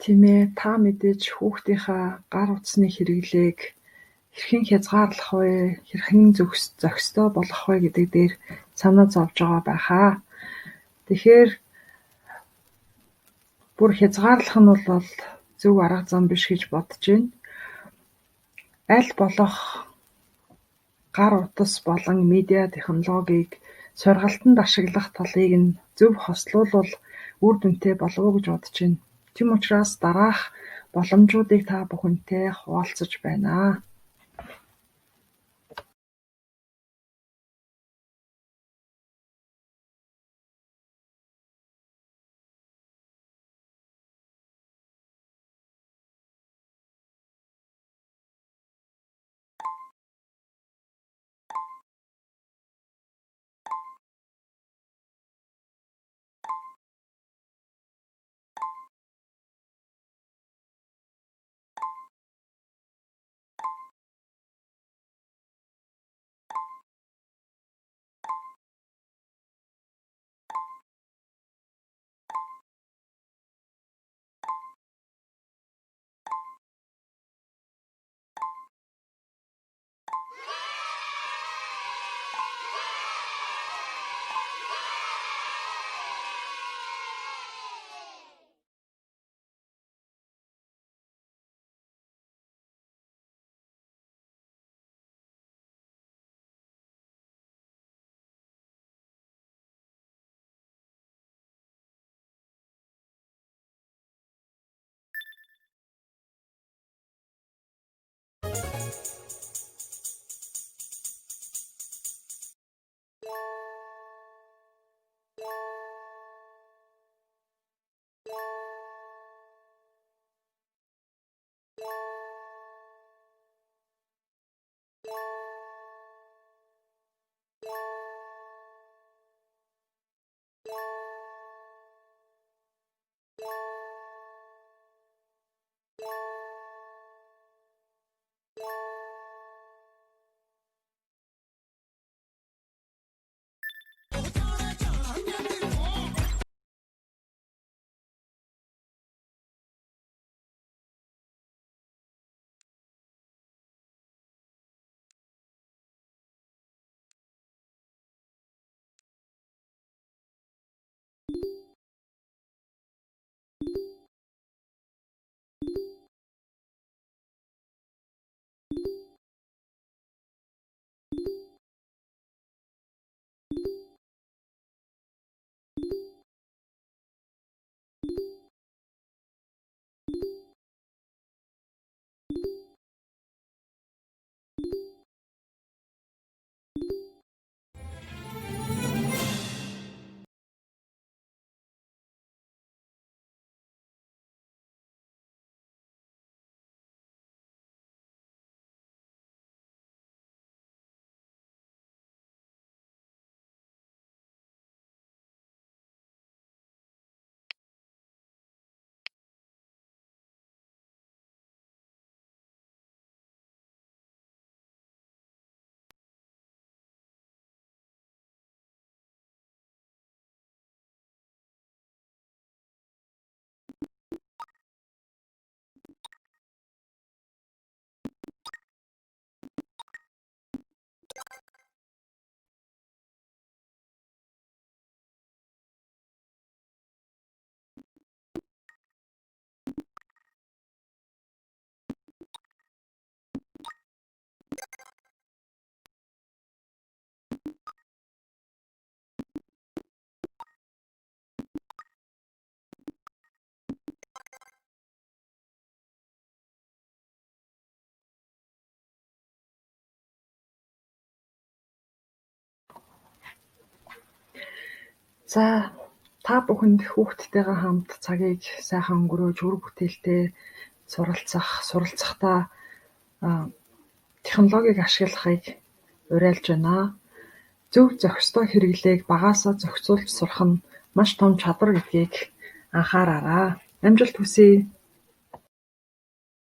Тийм ээ, та мэдээж хүүхдийнхээ гар утсны хэрэглээг хэрхэн хязгаарлах вэ, хэрхэн зохистой болгох вэ гэдэг дээр санаа зовж байгаа байх аа. Тэгэхээр бүр хязгаарлах нь бол зөв арга зам биш гэж бодож байна. Аль болох гар утас болон медиа технологиг сургалтанд ашиглах талыг нь зөв хослуулбал үр дүнтэй болов уу гэж бодож байна. Тийм учраас дараах боломжуудыг та бүхэнтэй хуваалцаж байна. За, та бүхэнд хүүхдтэйгээ хамт цагийг сайхан өнгөрөөж үр бүтээлтэй суралцахдаа технологиг ашиглахыг уриалж байна. Зөв зохистой хэрэглээг багаасаа зохицуулж сурах нь маш том чадвар гэдгийг анхаараарай. Амжилт хүсье.